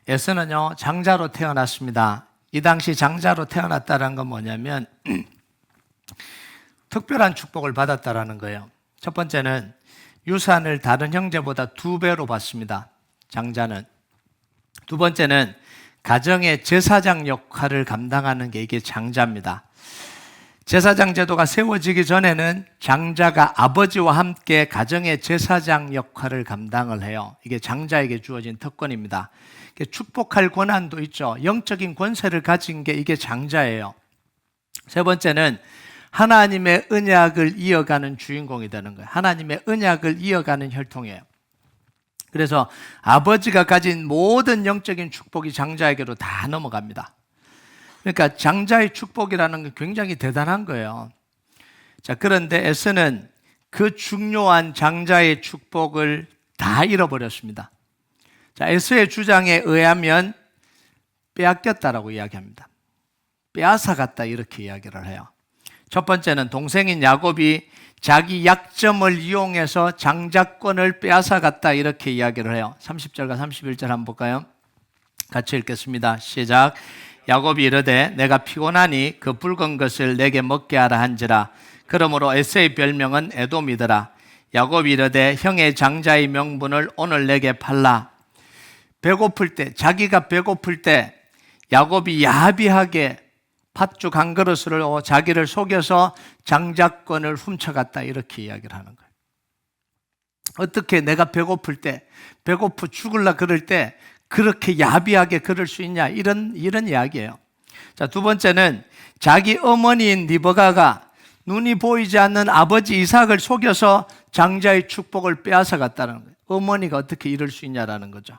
에서는요, 장자로 태어났습니다. 이 당시 장자로 태어났다는 건 뭐냐면 특별한 축복을 받았다라는 거예요. 첫 번째는 유산을 다른 형제보다 2배로 받습니다. 장자는. 두 번째는 가정의 제사장 역할을 감당하는 게 이게 장자입니다. 제사장 제도가 세워지기 전에는 장자가 아버지와 함께 가정의 제사장 역할을 감당을 해요. 이게 장자에게 주어진 특권입니다. 축복할 권한도 있죠. 영적인 권세를 가진 게 이게 장자예요. 세 번째는 하나님의 언약을 이어가는 주인공이 되는 거예요. 하나님의 언약을 이어가는 혈통이에요. 그래서 아버지가 가진 모든 영적인 축복이 장자에게로 다 넘어갑니다. 그러니까 장자의 축복이라는 게 굉장히 대단한 거예요. 자, 그런데 에서는 그 중요한 장자의 축복을 다 잃어버렸습니다. 자, 에서의 주장에 의하면 빼앗겼다라고 이야기합니다. 빼앗아갔다 이렇게 이야기를 해요. 첫 번째는 동생인 야곱이 자기 약점을 이용해서 장자권을 빼앗아갔다 이렇게 이야기를 해요. 30절과 31절 한번 볼까요? 같이 읽겠습니다. 시작. 야곱이 이르되 내가 피곤하니 그 붉은 것을 내게 먹게 하라 한지라. 그러므로 에서의 별명은 에돔이더라. 야곱이 이르되 형의 장자의 명분을 오늘 내게 팔라. 배고플 때, 자기가 배고플 때 야곱이 야비하게 팥죽 한 그릇을 자기를 속여서 장자권을 훔쳐갔다 이렇게 이야기를 하는 거예요. 어떻게 내가 배고플 때, 배고프 죽을라 그럴 때 그렇게 야비하게 그럴 수 있냐 이런 이야기예요. 자, 두 번째는 자기 어머니인 리브가가 눈이 보이지 않는 아버지 이삭을 속여서 장자의 축복을 빼앗아 갔다는 거예요. 어머니가 어떻게 이럴 수 있냐라는 거죠.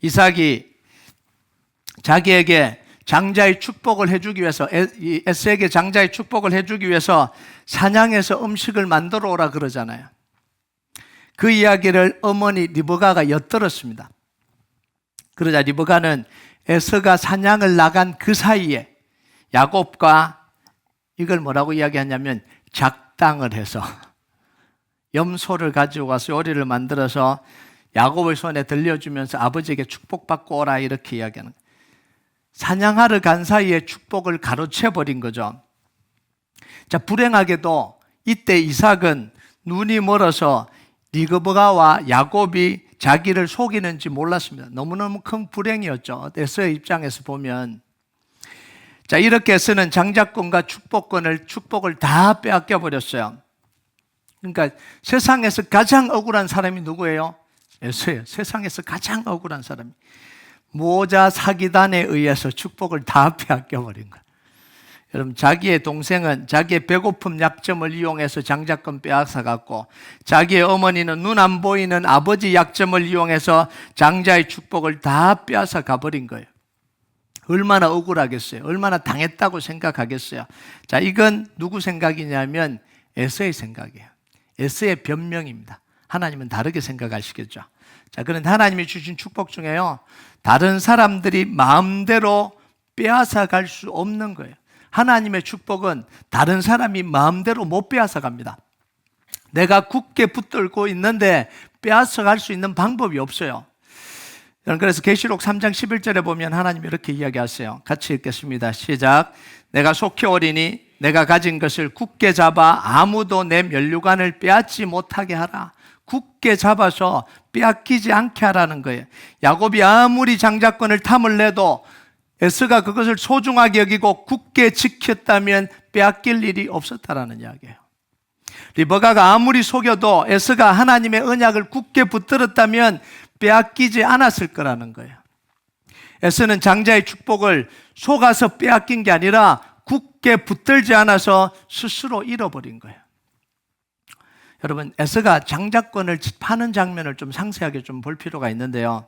이삭이 자기에게 장자의 축복을 해주기 위해서, 에서에게 장자의 축복을 해주기 위해서 사냥해서 음식을 만들어 오라 그러잖아요. 그 이야기를 어머니 리브가가 엿들었습니다. 그러자 리브가는 에서가 사냥을 나간 그 사이에 야곱과 이걸 뭐라고 이야기하냐면 작당을 해서 염소를 가지고 와서 요리를 만들어서 야곱의 손에 들려주면서 아버지에게 축복받고 오라 이렇게 이야기하는 거예요. 사냥하러 간 사이에 축복을 가로채버린 거죠. 자, 불행하게도 이때 이삭은 눈이 멀어서 리브가와 야곱이 자기를 속이는지 몰랐습니다. 너무너무 큰 불행이었죠. 에서의 입장에서 보면. 자, 이렇게 에서는 장자권과 축복을 다 빼앗겨 버렸어요. 그러니까 세상에서 가장 억울한 사람이 누구예요? 에서예요. 세상에서 가장 억울한 사람이. 모자 사기단에 의해서 축복을 다 빼앗겨 버린 거예요. 여러분, 자기의 동생은 자기의 배고픔 약점을 이용해서 장자권 빼앗아 갔고, 자기의 어머니는 눈 안 보이는 아버지 약점을 이용해서 장자의 축복을 다 빼앗아 가버린 거예요. 얼마나 억울하겠어요? 얼마나 당했다고 생각하겠어요? 자, 이건 누구 생각이냐면 에서의 생각이에요. 에서의 변명입니다. 하나님은 다르게 생각하시겠죠. 자, 그런데 하나님이 주신 축복 중에요, 다른 사람들이 마음대로 빼앗아 갈 수 없는 거예요. 하나님의 축복은 다른 사람이 마음대로 못 빼앗아 갑니다. 내가 굳게 붙들고 있는데 빼앗아 갈 수 있는 방법이 없어요. 그래서 계시록 3장 11절에 보면 하나님이 이렇게 이야기하세요. 같이 읽겠습니다. 시작. 내가 속히 오리니 내가 가진 것을 굳게 잡아 아무도 내 면류관을 빼앗지 못하게 하라. 굳게 잡아서 빼앗기지 않게 하라는 거예요. 야곱이 아무리 장자권을 탐을 내도 에서가 그것을 소중하게 여기고 굳게 지켰다면 빼앗길 일이 없었다라는 이야기예요. 리브가가 아무리 속여도 에서가 하나님의 언약을 굳게 붙들었다면 빼앗기지 않았을 거라는 거예요. 에서는 장자의 축복을 속아서 빼앗긴 게 아니라 굳게 붙들지 않아서 스스로 잃어버린 거예요. 여러분, 에서가 장자권을 파는 장면을 좀 상세하게 좀 볼 필요가 있는데요.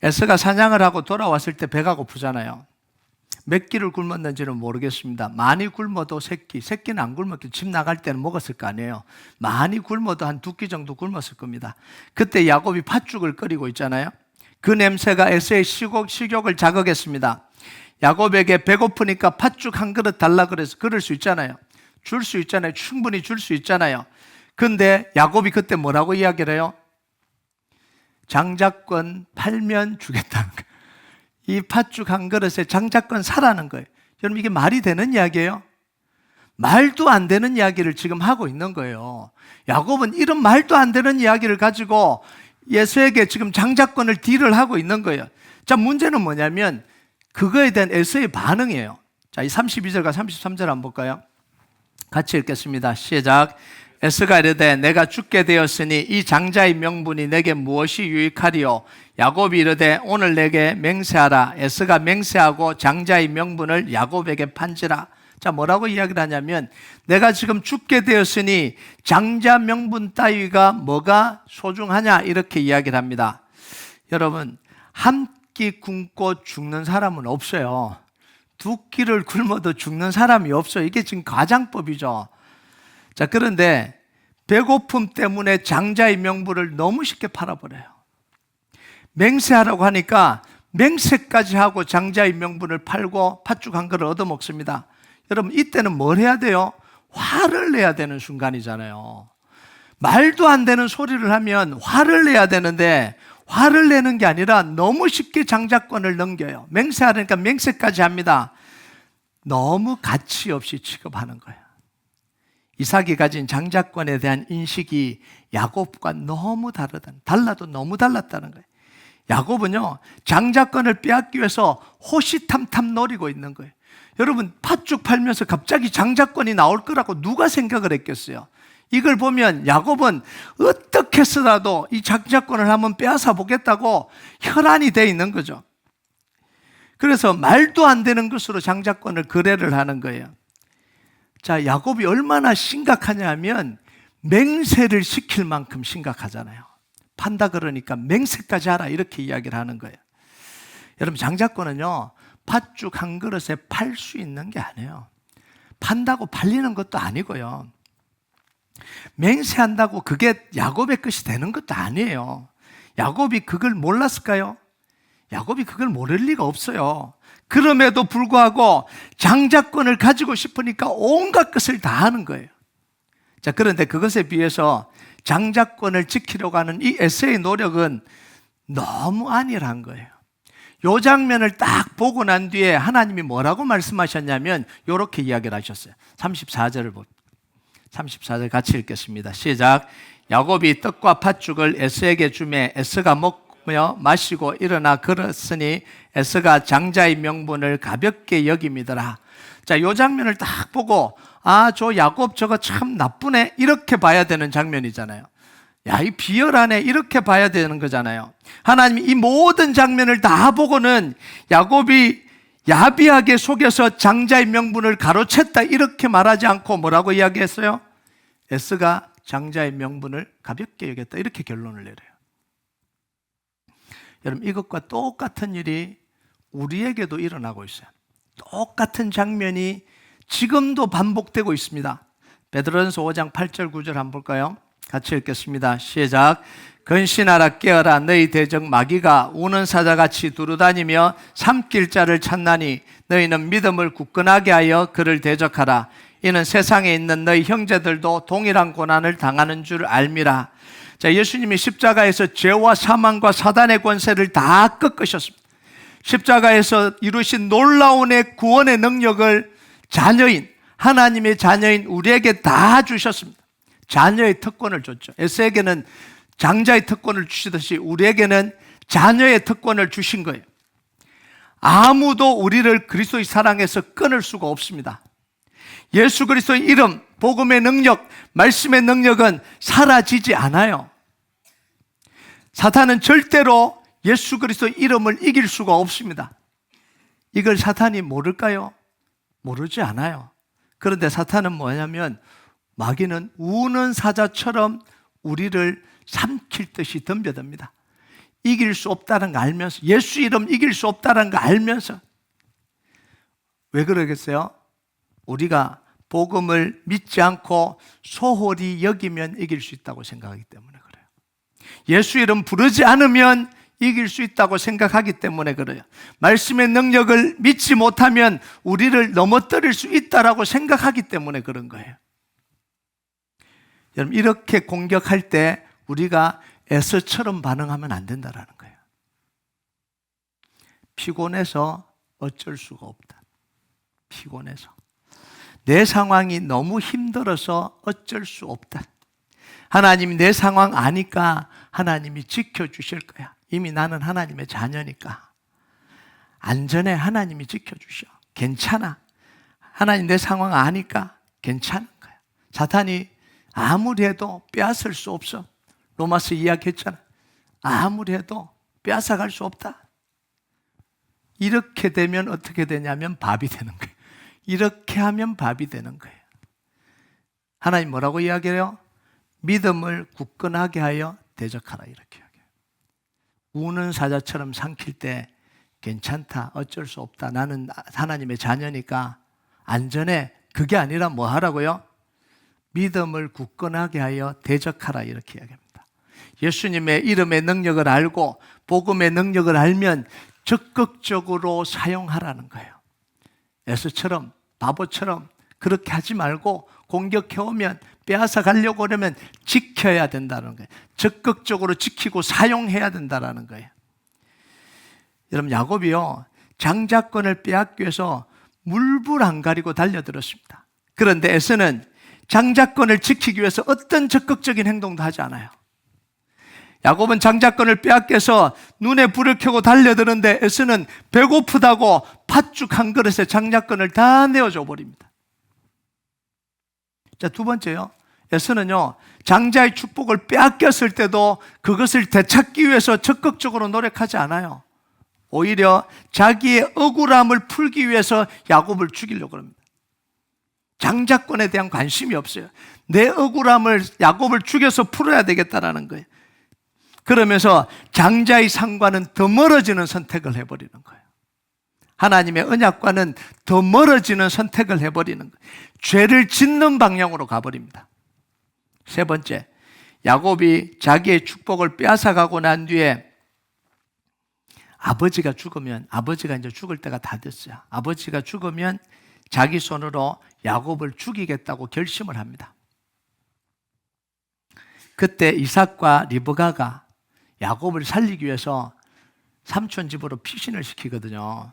에서가 사냥을 하고 돌아왔을 때 배가 고프잖아요. 몇 끼를 굶었는지는 모르겠습니다. 많이 굶어도 새끼는 안 굶었고 집 나갈 때는 먹었을 거 아니에요. 많이 굶어도 한 2끼 정도 굶었을 겁니다. 그때 야곱이 팥죽을 끓이고 있잖아요. 그 냄새가 에서의 식욕을 자극했습니다. 야곱에게 배고프니까 팥죽 한 그릇 달라 그래서 그럴 수 있잖아요. 줄 수 있잖아요. 충분히 줄 수 있잖아요. 근데 야곱이 그때 뭐라고 이야기를 해요? 장자권 팔면 주겠다는 거예요. 이 팥죽 한 그릇에 장자권 사라는 거예요. 여러분, 이게 말이 되는 이야기예요? 말도 안 되는 이야기를 지금 하고 있는 거예요. 야곱은 이런 말도 안 되는 이야기를 가지고 에서에게 지금 장자권을 딜을 하고 있는 거예요. 자, 문제는 뭐냐면 그거에 대한 에서의 반응이에요. 자, 이 32절과 33절 한번 볼까요? 같이 읽겠습니다. 시작. 에서가 이르되 내가 죽게 되었으니 이 장자의 명분이 내게 무엇이 유익하리요? 야곱이 이르되 오늘 내게 맹세하라. 에서가 맹세하고 장자의 명분을 야곱에게 판지라. 자, 뭐라고 이야기를 하냐면 내가 지금 죽게 되었으니 장자 명분 따위가 뭐가 소중하냐 이렇게 이야기를 합니다. 여러분, 한 끼 굶고 죽는 사람은 없어요. 두 끼를 굶어도 죽는 사람이 없어요. 이게 지금 가장법이죠. 자, 그런데 배고픔 때문에 장자의 명분을 너무 쉽게 팔아버려요. 맹세하라고 하니까 맹세까지 하고 장자의 명분을 팔고 팥죽 한 그릇 얻어먹습니다. 여러분, 이때는 뭘 해야 돼요? 화를 내야 되는 순간이잖아요. 말도 안 되는 소리를 하면 화를 내야 되는데 화를 내는 게 아니라 너무 쉽게 장자권을 넘겨요. 맹세하니까 맹세까지 합니다. 너무 가치 없이 취급하는 거예요. 이삭이 가진 장자권에 대한 인식이 야곱과 너무 달라도 너무 달랐다는 거예요. 야곱은요, 장자권을 빼앗기 위해서 호시탐탐 노리고 있는 거예요. 여러분, 팥죽 팔면서 갑자기 장자권이 나올 거라고 누가 생각을 했겠어요? 이걸 보면 야곱은 어떻게 해서라도 이 장자권을 한번 빼앗아 보겠다고 혈안이 돼 있는 거죠. 그래서 말도 안 되는 것으로 장자권을 거래를 하는 거예요. 자, 야곱이 얼마나 심각하냐면 맹세를 시킬 만큼 심각하잖아요. 판다 그러니까 맹세까지 하라 이렇게 이야기를 하는 거예요. 여러분, 장자권은요, 팥죽 한 그릇에 팔 수 있는 게 아니에요. 판다고 팔리는 것도 아니고요. 맹세한다고 그게 야곱의 것이 되는 것도 아니에요. 야곱이 그걸 몰랐을까요? 야곱이 그걸 모를 리가 없어요. 그럼에도 불구하고 장자권을 가지고 싶으니까 온갖 것을 다 하는 거예요. 자, 그런데 그것에 비해서 장자권을 지키려고 하는 이 에서의 노력은 너무 안일한 거예요. 이 장면을 딱 보고 난 뒤에 하나님이 뭐라고 말씀하셨냐면 이렇게 이야기를 하셨어요. 34절을 봅니다. 34절 같이 읽겠습니다. 시작. 야곱이 떡과 팥죽을 에서에게 주매 에서가 먹며 마시고 일어나 걸었으니 에서가 장자의 명분을 가볍게 여김이더라. 자, 이 장면을 딱 보고 아, 저 야곱 저거 참 나쁘네 이렇게 봐야 되는 장면이잖아요. 야, 이 비열하네 이렇게 봐야 되는 거잖아요. 하나님이 이 모든 장면을 다 보고는 야곱이 야비하게 속여서 장자의 명분을 가로챘다 이렇게 말하지 않고 뭐라고 이야기했어요? 에서가 장자의 명분을 가볍게 여겼다 이렇게 결론을 내려요. 여러분, 이것과 똑같은 일이 우리에게도 일어나고 있어요. 똑같은 장면이 지금도 반복되고 있습니다. 베드로전서 5장 8절 9절 한번 볼까요? 같이 읽겠습니다. 시작. 근신하라 깨어라 너희 대적 마귀가 우는 사자같이 두루다니며 삼킬 자를 찾나니 너희는 믿음을 굳건하게 하여 그를 대적하라. 이는 세상에 있는 너희 형제들도 동일한 고난을 당하는 줄 알미라. 자, 예수님이 십자가에서 죄와 사망과 사단의 권세를 다 꺾으셨습니다. 십자가에서 이루신 놀라운 구원의 능력을 자녀인 하나님의 자녀인 우리에게 다 주셨습니다. 자녀의 특권을 줬죠. 에서에게는 장자의 특권을 주시듯이 우리에게는 자녀의 특권을 주신 거예요. 아무도 우리를 그리스도의 사랑에서 끊을 수가 없습니다. 예수 그리스도의 이름, 복음의 능력, 말씀의 능력은 사라지지 않아요. 사탄은 절대로 예수 그리스도의 이름을 이길 수가 없습니다. 이걸 사탄이 모를까요? 모르지 않아요. 그런데 사탄은 뭐냐면 마귀는 우는 사자처럼 우리를 삼킬 듯이 덤벼듭니다. 이길 수 없다는 거 알면서, 예수 이름 이길 수 없다는 거 알면서. 왜 그러겠어요? 우리가 복음을 믿지 않고 소홀히 여기면 이길 수 있다고 생각하기 때문에 그래요. 예수 이름 부르지 않으면 이길 수 있다고 생각하기 때문에 그래요. 말씀의 능력을 믿지 못하면 우리를 넘어뜨릴 수 있다고 생각하기 때문에 그런 거예요. 여러분, 이렇게 공격할 때 우리가 에서처럼 반응하면 안 된다는 거예요. 피곤해서 어쩔 수가 없다. 피곤해서. 내 상황이 너무 힘들어서 어쩔 수 없다. 하나님이 내 상황 아니까 하나님이 지켜주실 거야. 이미 나는 하나님의 자녀니까. 안전해. 하나님이 지켜주셔. 괜찮아. 하나님 내 상황 아니까 괜찮은 거야. 사탄이 아무리 해도 빼앗을 수 없어. 로마서 이야기했잖아. 아무리 해도 빼앗아갈 수 없다. 이렇게 되면 어떻게 되냐면 밥이 되는 거예요. 이렇게 하면 밥이 되는 거예요. 하나님 뭐라고 이야기해요? 믿음을 굳건하게 하여 대적하라 이렇게 이야기해요. 우는 사자처럼 삼킬 때 괜찮다, 어쩔 수 없다, 나는 하나님의 자녀니까 안전해. 그게 아니라 뭐 하라고요? 믿음을 굳건하게 하여 대적하라 이렇게 이야기합니다. 예수님의 이름의 능력을 알고 복음의 능력을 알면 적극적으로 사용하라는 거예요. 에스처럼 바보처럼 그렇게 하지 말고 공격해오면 빼앗아 가려고 그러면 지켜야 된다는 거예요. 적극적으로 지키고 사용해야 된다는 거예요. 여러분 야곱이요 장자권을 빼앗기 위해서 물불 안 가리고 달려들었습니다. 그런데 에서는 장자권을 지키기 위해서 어떤 적극적인 행동도 하지 않아요. 야곱은 장자권을 빼앗겨서 눈에 불을 켜고 달려드는데 에서는 배고프다고 팥죽 한 그릇에 장자권을 다 내어줘 버립니다. 자, 두 번째요. 에서는요 장자의 축복을 빼앗겼을 때도 그것을 되찾기 위해서 적극적으로 노력하지 않아요. 오히려 자기의 억울함을 풀기 위해서 야곱을 죽이려고 합니다. 장자권에 대한 관심이 없어요. 내 억울함을 야곱을 죽여서 풀어야 되겠다라는 거예요. 그러면서 장자의 상과는 더 멀어지는 선택을 해버리는 거예요. 하나님의 언약과는 더 멀어지는 선택을 해버리는 거예요. 죄를 짓는 방향으로 가버립니다. 세 번째, 야곱이 자기의 축복을 빼앗아가고 난 뒤에 아버지가 죽으면, 아버지가 이제 죽을 때가 다 됐어요. 아버지가 죽으면 자기 손으로 야곱을 죽이겠다고 결심을 합니다. 그때 이삭과 리브가가 야곱을 살리기 위해서 삼촌 집으로 피신을 시키거든요.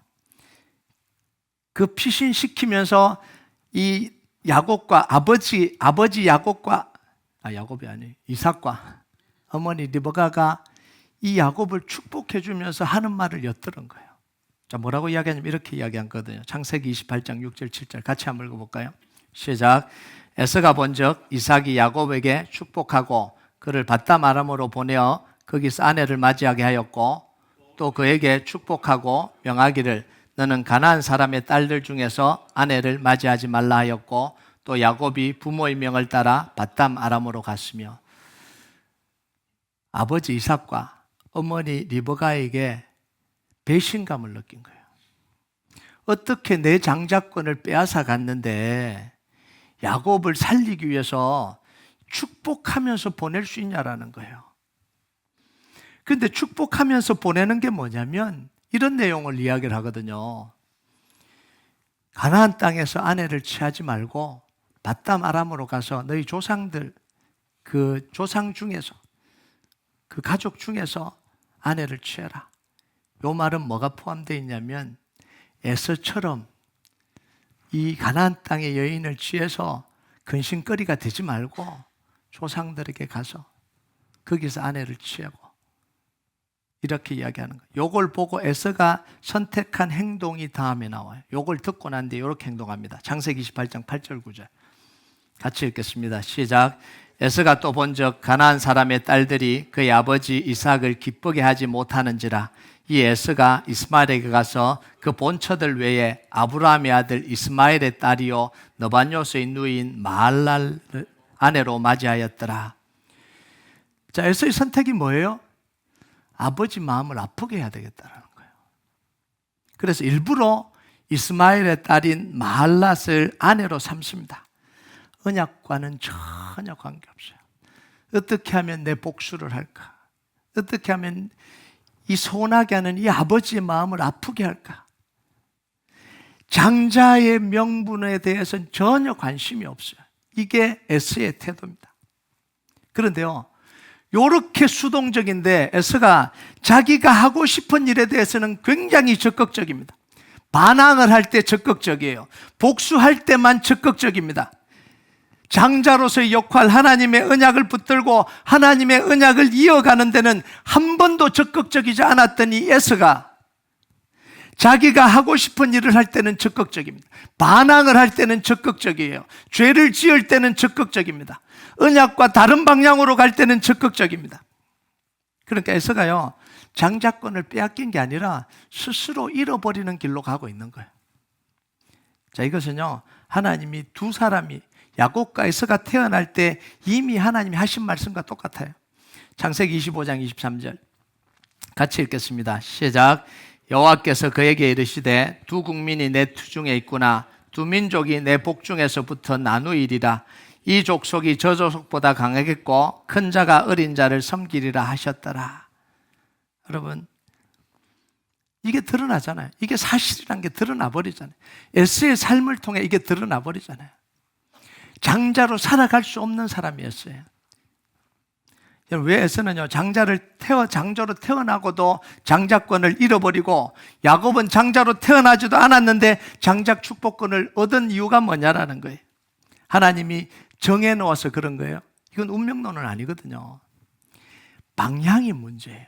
그 피신 시키면서 이 야곱과 아버지 야곱과 야곱이 아니 이삭과 어머니 리브가가 이 야곱을 축복해 주면서 하는 말을 엿들은 거예요. 자, 뭐라고 이야기하냐면 이렇게 이야기하거든요. 창세기 28장 6절 7절 같이 한번 읽어볼까요? 시작. 에서가 본즉 이삭이 야곱에게 축복하고 그를 바담 아람으로 보내어 거기서 아내를 맞이하게 하였고 또 그에게 축복하고 명하기를 너는 가나안 사람의 딸들 중에서 아내를 맞이하지 말라 하였고 또 야곱이 부모의 명을 따라 바담 아람으로 갔으며 아버지 이삭과 어머니 리브가에게 배신감을 느낀 거예요. 어떻게 내 장자권을 빼앗아 갔는데 야곱을 살리기 위해서 축복하면서 보낼 수 있냐라는 거예요. 그런데 축복하면서 보내는 게 뭐냐면 이런 내용을 이야기를 하거든요. 가나안 땅에서 아내를 취하지 말고 바담 아람으로 가서 너희 조상들 그 조상 중에서 그 가족 중에서 아내를 취해라. 이 말은 뭐가 포함되어 있냐면 에서처럼 이 가나안 땅의 여인을 취해서 근심거리가 되지 말고 조상들에게 가서 거기서 아내를 취하고 이렇게 이야기하는 거예요. 요걸 보고 에서가 선택한 행동이 다음에 나와요. 요걸 듣고 난 뒤에 이렇게 행동합니다. 창세기 28장 8절 9절 같이 읽겠습니다. 시작. 에서가 또 본즉 가나안 사람의 딸들이 그의 아버지 이삭을 기쁘게 하지 못하는지라 이 에서가 이스마엘에게 가서 그 본처들 외에 아브라함의 아들 이스마엘의 딸이요 너바뇨스의 누이인 마할랄을 아내로 맞이하였더라. 자, 에서의 선택이 뭐예요? 아버지 마음을 아프게 해야 되겠다는 거예요. 그래서 일부러 이스마엘의 딸인 마할랏을 아내로 삼습니다. 언약과는 전혀 관계없어요. 어떻게 하면 내 복수를 할까? 어떻게 하면 이 소원하게 하는 이 아버지의 마음을 아프게 할까? 장자의 명분에 대해서는 전혀 관심이 없어요. 이게 에서의 태도입니다. 그런데요, 요렇게 수동적인데 에서가 자기가 하고 싶은 일에 대해서는 굉장히 적극적입니다. 반항을 할 때 적극적이에요. 복수할 때만 적극적입니다. 장자로서의 역할, 하나님의 언약을 붙들고 하나님의 언약을 이어가는 데는 한 번도 적극적이지 않았던 이 에서가 자기가 하고 싶은 일을 할 때는 적극적입니다. 반항을 할 때는 적극적이에요. 죄를 지을 때는 적극적입니다. 언약과 다른 방향으로 갈 때는 적극적입니다. 그러니까 에서가요, 장자권을 빼앗긴 게 아니라 스스로 잃어버리는 길로 가고 있는 거예요. 자, 이것은요, 하나님이 두 사람이 야곱과 에서가 태어날 때 이미 하나님이 하신 말씀과 똑같아요. 창세기 25장 23절 같이 읽겠습니다. 시작. 여호와께서 그에게 이르시되 두 국민이 내 투중에 있구나. 두 민족이 내 복중에서부터 나누이리라. 이 족속이 저 족속보다 강하겠고 큰 자가 어린 자를 섬기리라 하셨더라. 여러분, 이게 드러나잖아요. 이게 사실이란 게 드러나 버리잖아요. 에스의 삶을 통해 이게 드러나 버리잖아요. 장자로 살아갈 수 없는 사람이었어요. 왜 에서는요, 장자로 태어나고도 장자권을 잃어버리고 야곱은 장자로 태어나지도 않았는데 장자 축복권을 얻은 이유가 뭐냐라는 거예요. 하나님이 정해놓아서 그런 거예요. 이건 운명론은 아니거든요. 방향이 문제예요.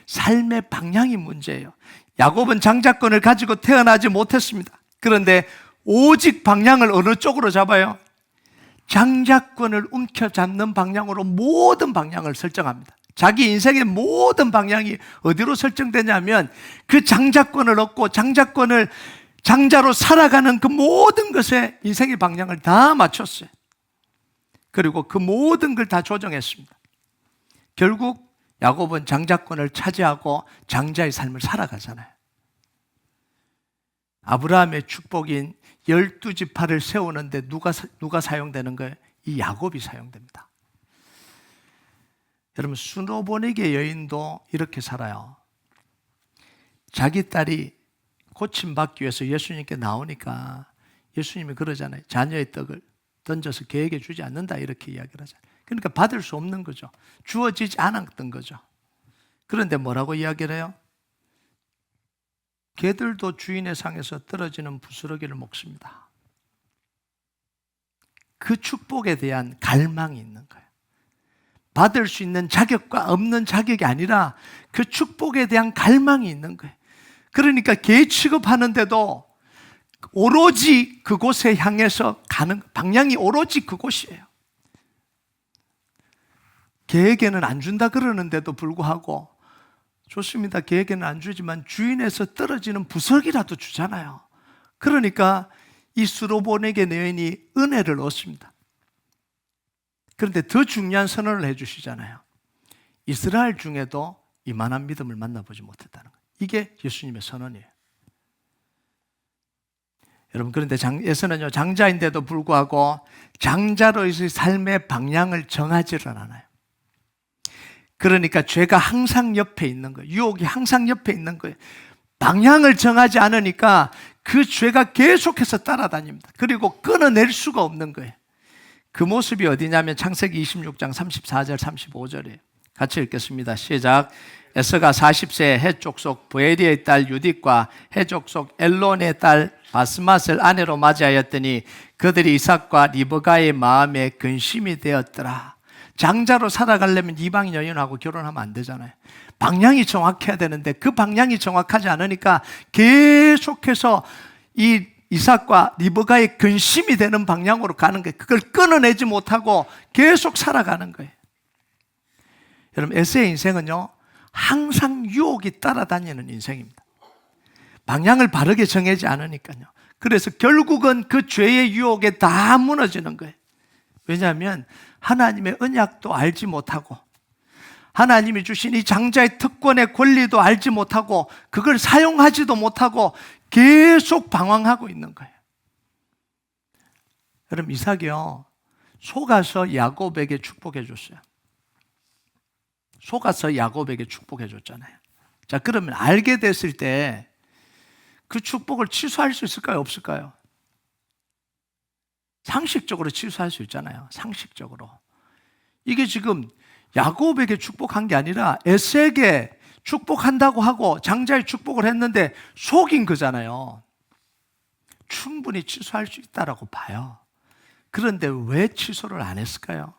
삶의 방향이 문제예요. 야곱은 장자권을 가지고 태어나지 못했습니다. 그런데 오직 방향을 어느 쪽으로 잡아요? 장자권을 움켜잡는 방향으로 모든 방향을 설정합니다. 자기 인생의 모든 방향이 어디로 설정되냐면 그 장자권을 얻고 장자로 살아가는 그 모든 것에 인생의 방향을 다 맞췄어요. 그리고 그 모든 걸 다 조정했습니다. 결국 야곱은 장자권을 차지하고 장자의 삶을 살아가잖아요. 아브라함의 축복인 12지파를 세우는데 누가 사용되는 거예요? 이 야곱이 사용됩니다. 여러분, 수노보니게 여인도 이렇게 살아요. 자기 딸이 고침받기 위해서 예수님께 나오니까 예수님이 그러잖아요. 자녀의 떡을 던져서 개에게 주지 않는다, 이렇게 이야기를 하잖아요. 그러니까 받을 수 없는 거죠. 주어지지 않았던 거죠. 그런데 뭐라고 이야기를 해요? 개들도 주인의 상에서 떨어지는 부스러기를 먹습니다. 그 축복에 대한 갈망이 있는 거예요. 받을 수 있는 자격과 없는 자격이 아니라 그 축복에 대한 갈망이 있는 거예요. 그러니까 개 취급하는데도 오로지 그곳에 향해서 가는 방향이 오로지 그곳이에요. 개에게는 안 준다 그러는데도 불구하고 좋습니다. 개에게는 안 주지만 주인에서 떨어지는 부석이라도 주잖아요. 그러니까 이 수로보네게 여인이 은혜를 얻습니다. 그런데 더 중요한 선언을 해주시잖아요. 이스라엘 중에도 이만한 믿음을 만나보지 못했다는 거예요. 이게 예수님의 선언이에요. 여러분, 그런데 에서는요, 장자인데도 불구하고 장자로의 삶의 방향을 정하지를 않아요. 그러니까 죄가 항상 옆에 있는 거예요. 유혹이 항상 옆에 있는 거예요. 방향을 정하지 않으니까 그 죄가 계속해서 따라다닙니다. 그리고 끊어낼 수가 없는 거예요. 그 모습이 어디냐면 창세기 26장 34절 35절이에요. 같이 읽겠습니다. 시작. 에서가 40세에 헷족속 부에리의 딸 유딕과 헷족속 엘론의 딸 바스맛을 아내로 맞이하였더니 그들이 이삭과 리브가의 마음에 근심이 되었더라. 장자로 살아가려면 이방인 여인하고 결혼하면 안 되잖아요. 방향이 정확해야 되는데 그 방향이 정확하지 않으니까 계속해서 이 이삭과 리브가의 근심이 되는 방향으로 가는 거예요. 그걸 끊어내지 못하고 계속 살아가는 거예요. 여러분, 에서의 인생은요, 항상 유혹이 따라다니는 인생입니다. 방향을 바르게 정하지 않으니까요. 그래서 결국은 그 죄의 유혹에 다 무너지는 거예요. 왜냐하면 하나님의 언약도 알지 못하고 하나님이 주신 이 장자의 특권의 권리도 알지 못하고 그걸 사용하지도 못하고 계속 방황하고 있는 거예요. 여러분, 이삭이요, 속아서 야곱에게 축복해 줬어요. 속아서 야곱에게 축복해 줬잖아요. 자, 그러면 알게 됐을 때 그 축복을 취소할 수 있을까요? 없을까요? 상식적으로 취소할 수 있잖아요. 상식적으로. 이게 지금 야곱에게 축복한 게 아니라 에스에게 축복한다고 하고 장자의 축복을 했는데 속인 거잖아요. 충분히 취소할 수 있다라고 봐요. 그런데 왜 취소를 안 했을까요?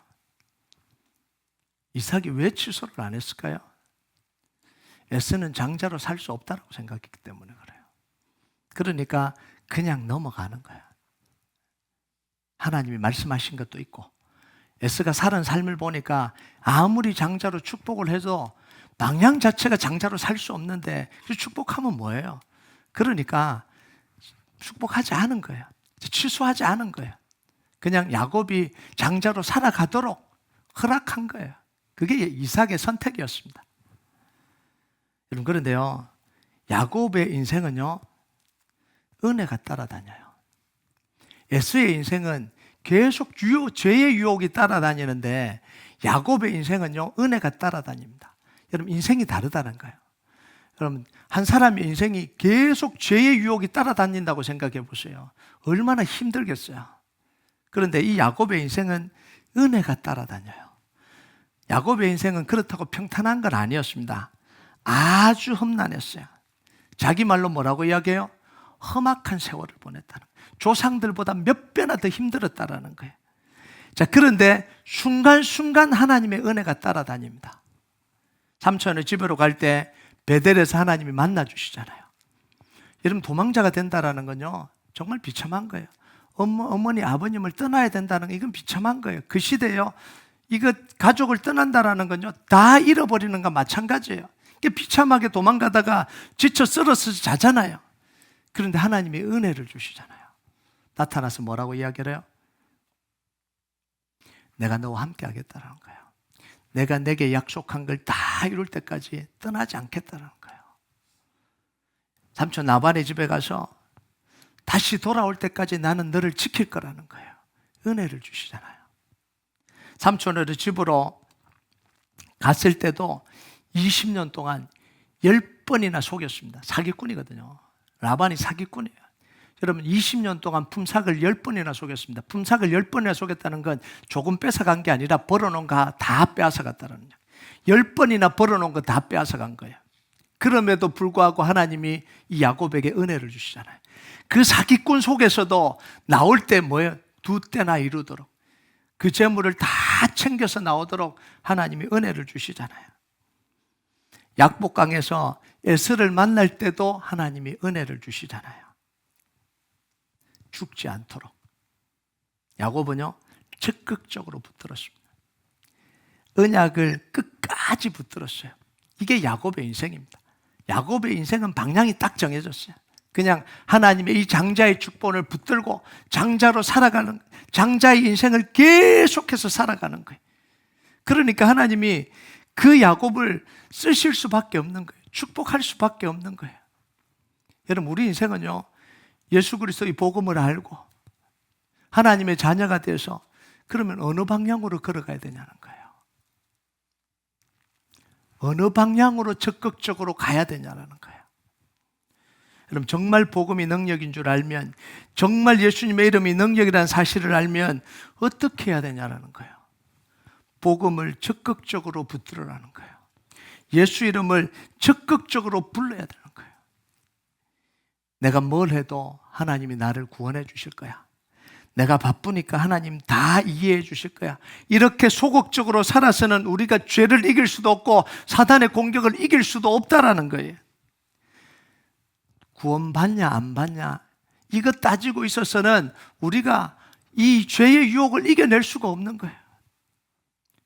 이삭이 왜 취소를 안 했을까요? 에스는 장자로 살 수 없다고 생각했기 때문에 그래요. 그러니까 그냥 넘어가는 거예요. 하나님이 말씀하신 것도 있고, 에스가 사는 삶을 보니까 아무리 장자로 축복을 해도 방향 자체가 장자로 살 수 없는데 축복하면 뭐예요? 그러니까 축복하지 않은 거예요. 취소하지 않은 거예요. 그냥 야곱이 장자로 살아가도록 허락한 거예요. 그게 이삭의 선택이었습니다. 여러분, 그런데요, 야곱의 인생은요, 은혜가 따라다녀요. 에스의 인생은 계속 죄의 유혹이 따라다니는데 야곱의 인생은요, 은혜가 따라다닙니다. 여러분, 인생이 다르다는 거예요. 여러분, 한 사람의 인생이 계속 죄의 유혹이 따라다닌다고 생각해 보세요. 얼마나 힘들겠어요. 그런데 이 야곱의 인생은 은혜가 따라다녀요. 야곱의 인생은 그렇다고 평탄한 건 아니었습니다. 아주 험난했어요. 자기 말로 뭐라고 이야기해요? 험악한 세월을 보냈다는 거예요. 조상들보다 몇 배나 더 힘들었다라는 거예요. 자, 그런데 순간순간 하나님의 은혜가 따라다닙니다. 삼촌의 집으로 갈 때 베델에서 하나님이 만나주시잖아요. 여러분, 도망자가 된다라는 건요, 정말 비참한 거예요. 어머니, 아버님을 떠나야 된다는 건 이건 비참한 거예요. 그 시대에요, 이거 가족을 떠난다라는 건요, 다 잃어버리는 거 마찬가지예요. 비참하게 도망가다가 지쳐 쓰러서 자잖아요. 그런데 하나님이 은혜를 주시잖아요. 나타나서 뭐라고 이야기를 해요? 내가 너와 함께 하겠다는 거예요. 내가 내게 약속한 걸 다 이룰 때까지 떠나지 않겠다는 거예요. 삼촌 나발의 집에 가서 다시 돌아올 때까지 나는 너를 지킬 거라는 거예요. 은혜를 주시잖아요. 삼촌의 집으로 갔을 때도 20년 동안 10번이나 속였습니다. 사기꾼이거든요. 라반이 사기꾼이에요. 여러분, 20년 동안 품삯을 10번이나 속였습니다. 품삯을 10번이나 속였다는 건 조금 뺏어간 게 아니라 벌어놓은 거 다 빼앗아갔다는 거예요. 10번이나 벌어놓은 거 다 빼앗아간 거예요. 그럼에도 불구하고 하나님이 이 야곱에게 은혜를 주시잖아요. 그 사기꾼 속에서도 나올 때 뭐예요? 2때나 이루도록 그 재물을 다 챙겨서 나오도록 하나님이 은혜를 주시잖아요. 약복강에서 에스를 만날 때도 하나님이 은혜를 주시잖아요. 죽지 않도록. 야곱은요, 적극적으로 붙들었습니다. 언약을 끝까지 붙들었어요. 이게 야곱의 인생입니다. 야곱의 인생은 방향이 딱 정해졌어요. 그냥 하나님의 이 장자의 축복을 붙들고 장자로 살아가는, 장자의 인생을 계속해서 살아가는 거예요. 그러니까 하나님이 그 야곱을 쓰실 수밖에 없는 거예요. 축복할 수밖에 없는 거예요. 여러분, 우리 인생은요, 예수 그리스도의 복음을 알고 하나님의 자녀가 돼서 그러면 어느 방향으로 걸어가야 되냐는 거예요. 어느 방향으로 적극적으로 가야 되냐는 거예요. 여러분, 정말 복음이 능력인 줄 알면, 정말 예수님의 이름이 능력이라는 사실을 알면 어떻게 해야 되냐는 거예요. 복음을 적극적으로 붙들으라는 거예요. 예수 이름을 적극적으로 불러야 되는 거예요. 내가 뭘 해도 하나님이 나를 구원해 주실 거야. 내가 바쁘니까 하나님 다 이해해 주실 거야. 이렇게 소극적으로 살아서는 우리가 죄를 이길 수도 없고 사단의 공격을 이길 수도 없다라는 거예요. 구원받냐 안 받냐 이거 따지고 있어서는 우리가 이 죄의 유혹을 이겨낼 수가 없는 거예요.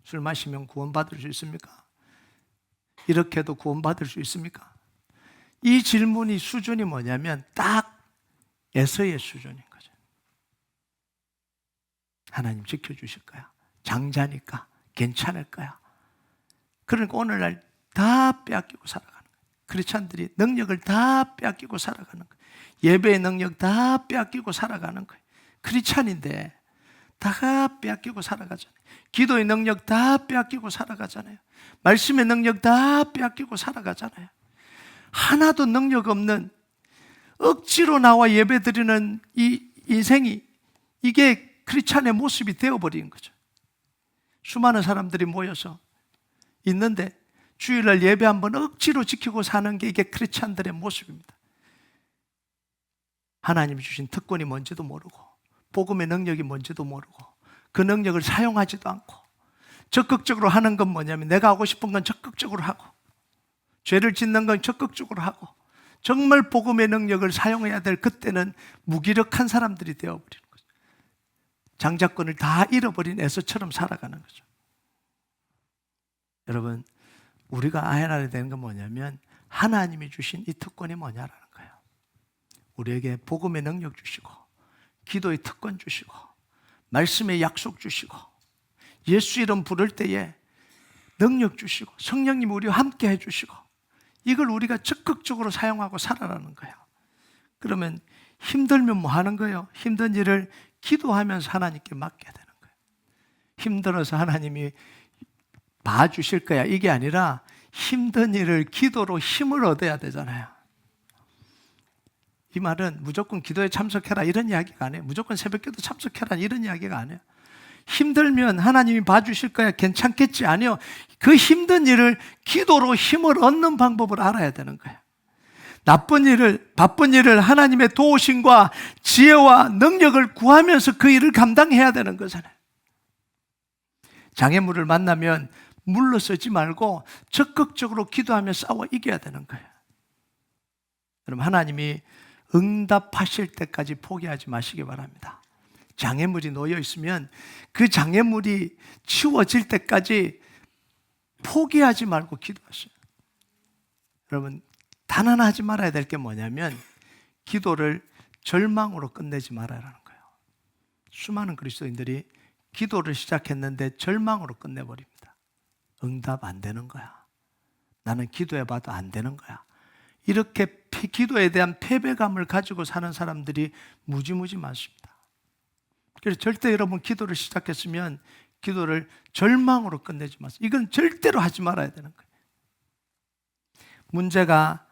술 마시면 구원받을 수 있습니까? 이렇게 해도 구원받을 수 있습니까? 이 질문이 수준이 뭐냐면 딱 에서의 수준인 거죠. 하나님 지켜주실 거야. 장자니까 괜찮을 거야. 그러니까 오늘날 다 빼앗기고 살아가는 거예요. 크리스찬들이 능력을 다 빼앗기고 살아가는 거예요. 예배의 능력 다 빼앗기고 살아가는 거예요. 크리스찬인데 다 빼앗기고 살아가잖아요. 기도의 능력 다 빼앗기고 살아가잖아요. 말씀의 능력 다 빼앗기고 살아가잖아요. 하나도 능력 없는 억지로 나와 예배 드리는 이 인생이 이게 크리스찬의 모습이 되어버린 거죠. 수많은 사람들이 모여서 있는데 주일날 예배 한번 억지로 지키고 사는 게 이게 크리스찬들의 모습입니다. 하나님이 주신 특권이 뭔지도 모르고 복음의 능력이 뭔지도 모르고 그 능력을 사용하지도 않고 적극적으로 하는 건 뭐냐면 내가 하고 싶은 건 적극적으로 하고 죄를 짓는 건 적극적으로 하고 정말 복음의 능력을 사용해야 될 그때는 무기력한 사람들이 되어버리는 거죠. 장자권을 다 잃어버린 에서처럼 살아가는 거죠. 여러분, 우리가 알아야 되는 건 뭐냐면 하나님이 주신 이 특권이 뭐냐라는 거예요. 우리에게 복음의 능력 주시고 기도의 특권 주시고 말씀의 약속 주시고 예수 이름 부를 때에 능력 주시고 성령님 우리와 함께 해주시고 이걸 우리가 적극적으로 사용하고 살아라는 거예요. 그러면 힘들면 뭐 하는 거예요? 힘든 일을 기도하면서 하나님께 맡게 되는 거예요. 힘들어서 하나님이 봐주실 거야 이게 아니라 힘든 일을 기도로 힘을 얻어야 되잖아요. 이 말은 무조건 기도에 참석해라 이런 이야기가 아니에요. 무조건 새벽기도 참석해라 이런 이야기가 아니에요. 힘들면 하나님이 봐주실 거야 괜찮겠지 아니요. 그 힘든 일을 기도로 힘을 얻는 방법을 알아야 되는 거예요. 바쁜 일을 하나님의 도우심과 지혜와 능력을 구하면서 그 일을 감당해야 되는 거잖아요. 장애물을 만나면 물러서지 말고 적극적으로 기도하며 싸워 이겨야 되는 거예요. 그럼 하나님이 응답하실 때까지 포기하지 마시기 바랍니다. 장애물이 놓여 있으면 그 장애물이 치워질 때까지 포기하지 말고 기도하세요. 여러분, 단 하나 하지 말아야 될 게 뭐냐면 기도를 절망으로 끝내지 말아라는 거예요. 수많은 그리스도인들이 기도를 시작했는데 절망으로 끝내버립니다. 응답 안 되는 거야. 나는 기도해봐도 안 되는 거야. 이렇게 기도에 대한 패배감을 가지고 사는 사람들이 무지무지 많습니다. 그래서 절대 여러분 기도를 시작했으면 기도를 절망으로 끝내지 마세요. 이건 절대로 하지 말아야 되는 거예요. 문제가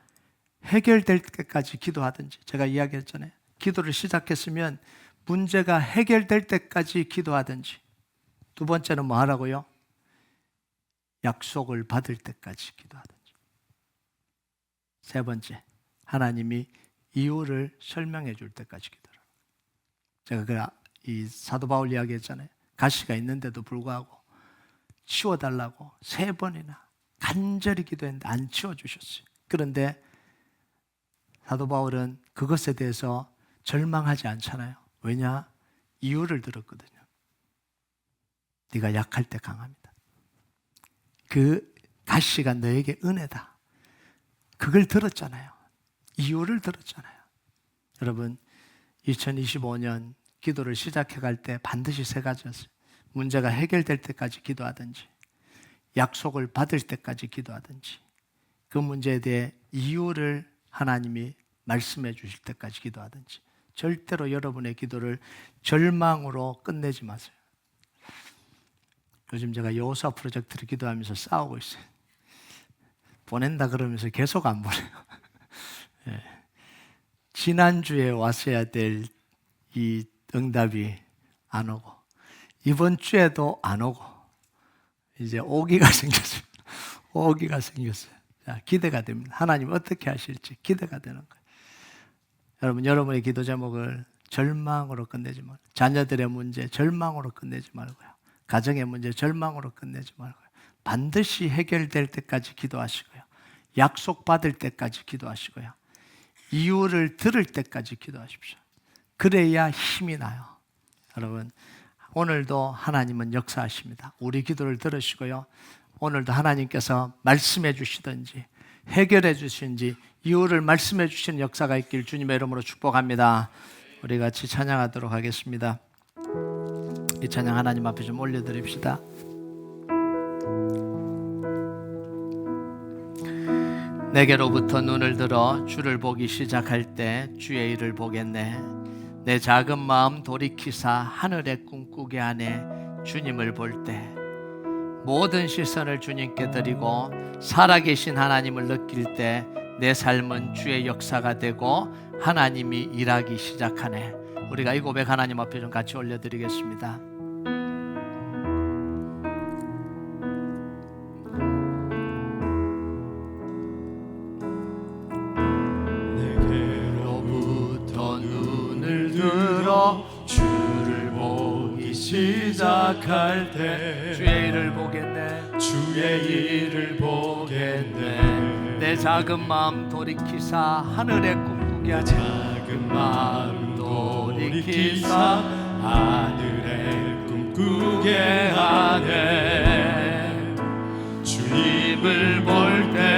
해결될 때까지 기도하든지, 제가 이야기했잖아요. 기도를 시작했으면 문제가 해결될 때까지 기도하든지, 두 번째는 뭐 하라고요? 약속을 받을 때까지 기도하든지, 세 번째, 하나님이 이유를 설명해 줄 때까지 기도하라. 제가 이 사도 바울 이야기했잖아요. 가시가 있는데도 불구하고 치워달라고 3번이나 간절히 기도했는데 안 치워주셨어요. 그런데 사도 바울은 그것에 대해서 절망하지 않잖아요. 왜냐? 이유를 들었거든요. 네가 약할 때 강합니다. 그 가시가 너에게 은혜다. 그걸 들었잖아요. 이유를 들었잖아요. 여러분, 2025년 기도를 시작해 갈 때 반드시 3가지였어요. 문제가 해결될 때까지 기도하든지, 약속을 받을 때까지 기도하든지, 그 문제에 대해 이유를 하나님이 말씀해 주실 때까지 기도하든지. 절대로 여러분의 기도를 절망으로 끝내지 마세요. 요즘 제가 여호수아 프로젝트를 기도하면서 싸우고 있어요. 보낸다 그러면서 계속 안 보내요. 네. 지난주에 왔어야 될 이 응답이 안 오고, 이번 주에도 안 오고, 이제 오기가 생겼어요. 오기가 생겼어요. 자, 기대가 됩니다. 하나님 어떻게 하실지 기대가 되는 거예요. 여러분, 여러분의 기도 제목을 절망으로 끝내지 말고, 자녀들의 문제 절망으로 끝내지 말고요. 가정의 문제 절망으로 끝내지 말고요. 반드시 해결될 때까지 기도하시고요. 약속 받을 때까지 기도하시고요. 이유를 들을 때까지 기도하십시오. 그래야 힘이 나요. 여러분, 오늘도 하나님은 역사하십니다. 우리 기도를 들으시고요. 오늘도 하나님께서 말씀해 주시든지 해결해 주시든지 이유를 말씀해 주시는 역사가 있길 주님의 이름으로 축복합니다. 우리 같이 찬양하도록 하겠습니다. 이 찬양 하나님 앞에 좀 올려드립시다. 내게로부터 눈을 들어 주를 보기 시작할 때 주의 일을 보겠네. 내 작은 마음 돌이키사 하늘의 꿈꾸게 하네. 주님을 볼 때 모든 시선을 주님께 드리고 살아계신 하나님을 느낄 때 내 삶은 주의 역사가 되고 하나님이 일하기 시작하네. 우리가 이 고백 하나님 앞에 좀 같이 올려드리겠습니다. 시작할 때 주의 일을 보겠네. 주의 일을 보겠네. 내 작은 마음 돌이키사 하늘의 꿈꾸게 하네. 작은 마음 돌이키사 하늘의 꿈꾸게 하네. 주님을 볼 때